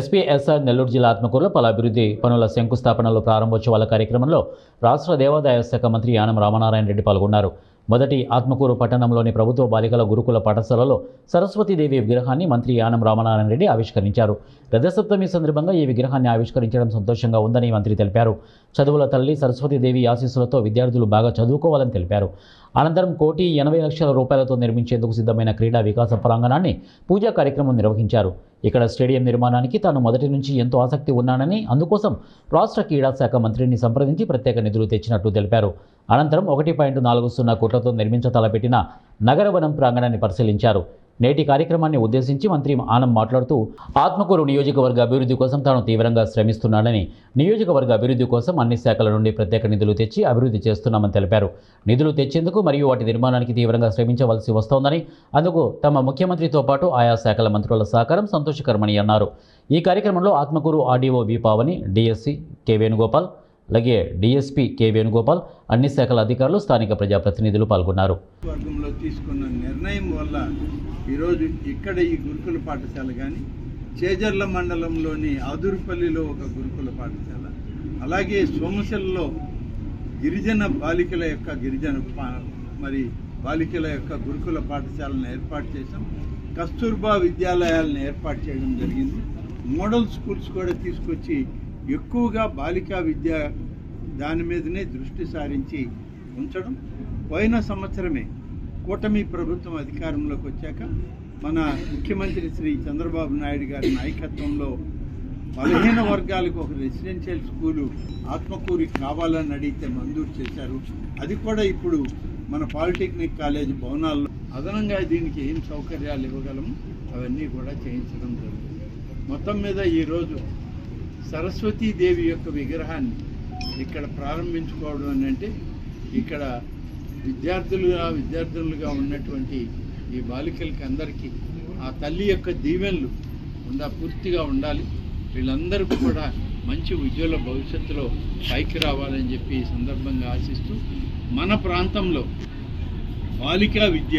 SP SR Nellore జిల్లా ఆత్మకూరులో పలు అభివృద్ధి పనుల శంకుస్థాపనలు ప్రారంభోత్సవాల కార్యక్రమంలో రాష్ట్ర దేవాదాయ శాఖ మంత్రి యానం రామనారాయణ రెడ్డి పాల్గొన్నారు. మొదటి ఆత్మకూరు పట్టణంలోని ప్రభుత్వ బాలికల గురుకుల పాఠశాలలో సరస్వతీదేవి విగ్రహాన్ని మంత్రి యానం రామనారాయణ రెడ్డి ఆవిష్కరించారు. రథసప్తమి సందర్భంగా ఈ విగ్రహాన్ని ఆవిష్కరించడం సంతోషంగా ఉందని మంత్రి తెలిపారు. చదువుల తల్లి సరస్వతీదేవి ఆశీస్సులతో విద్యార్థులు బాగా చదువుకోవాలని తెలిపారు. అనంతరం 1,80,00,000 రూపాయలతో నిర్మించేందుకు సిద్ధమైన క్రీడా వికాస ప్రాంగణాన్ని పూజా కార్యక్రమం నిర్వహించారు. ఇక్కడ స్టేడియం నిర్మాణానికి తాను మొదటి నుంచి ఎంతో ఆసక్తి ఉన్నానని, అందుకోసం రాష్ట్ర క్రీడా శాఖ మంత్రిని సంప్రదించి ప్రత్యేక నిధులు తెచ్చినట్లు తెలిపారు. అనంతరం 1.40 కోట్లతో నిర్మించ తలపెట్టిన నగరవనం ప్రాంగణాన్ని పరిశీలించారు. నేటి కార్యక్రమాన్ని ఉద్దేశించి మంత్రి ఆనం మాట్లాడుతూ ఆత్మకూరు నియోజకవర్గ అభివృద్ధి కోసం తాను తీవ్రంగా శ్రమిస్తున్నానని, నియోజకవర్గ అభివృద్ధి కోసం అన్ని శాఖల నుండి ప్రత్యేక నిధులు తెచ్చి అభివృద్ధి చేస్తున్నామని తెలిపారు. నిధులు తెచ్చేందుకు మరియు వాటి నిర్మాణానికి తీవ్రంగా శ్రమించవలసి వస్తోందని, అందుకు తమ ముఖ్యమంత్రితో పాటు ఆయా శాఖల మంత్రుల సహకారం సంతోషకరమని అన్నారు. ఈ కార్యక్రమంలో Atmakur RDO B Pavani, DSC K Venugopal, అలాగే డిఎస్పీ కె వేణుగోపాల్, అన్ని శాఖల అధికారులు, స్థానిక ప్రజాప్రతినిధులు పాల్గొన్నారు. వర్గంలో తీసుకున్న నిర్ణయం వల్ల ఈరోజు ఇక్కడ ఈ గురుకుల పాఠశాల కానీ, చేజర్ల మండలంలోని ఆదురుపల్లిలో ఒక గురుకుల పాఠశాల, అలాగే సోమశల్లో గిరిజన బాలికల యొక్క గురుకుల పాఠశాలను ఏర్పాటు చేశాం. కస్తూర్బా విద్యాలయాలను ఏర్పాటు చేయడం జరిగింది. మోడల్ స్కూల్స్ కూడా తీసుకొచ్చి ఎక్కువగా బాలికా విద్య దాని మీదనే దృష్టి సారించి ఉంచడం. పోయిన సంవత్సరమే కూటమి ప్రభుత్వం అధికారంలోకి వచ్చాక మన ముఖ్యమంత్రి శ్రీ చంద్రబాబు నాయుడు గారి నాయకత్వంలో 15 వర్గాలకు ఒక రెసిడెన్షియల్ స్కూలు ఆత్మకూరికి కావాలని అడిగితే మంజూరు చేశారు. అది కూడా ఇప్పుడు మన పాలిటెక్నిక్ కాలేజ్ భవనాల్లో అదనంగా దీనికి ఏం సౌకర్యాలు ఇవ్వగలము అవన్నీ కూడా చేయించడం జరుగుతుంది. మొత్తం మీద ఈరోజు సరస్వతీదేవి యొక్క విగ్రహాన్ని ఇక్కడ ప్రారంభించుకోవడం అంటే ఇక్కడ విద్యార్థులుగా ఉన్నటువంటి ఈ బాలికలకి అందరికీ ఆ తల్లి యొక్క దీవెనలు పూర్తిగా ఉండాలి. వీళ్ళందరూ కూడా మంచి ఉజ్వల భవిష్యత్తులో పైకి రావాలని చెప్పి ఈ సందర్భంగా ఆశిస్తూ మన ప్రాంతంలో బాలికా విద్య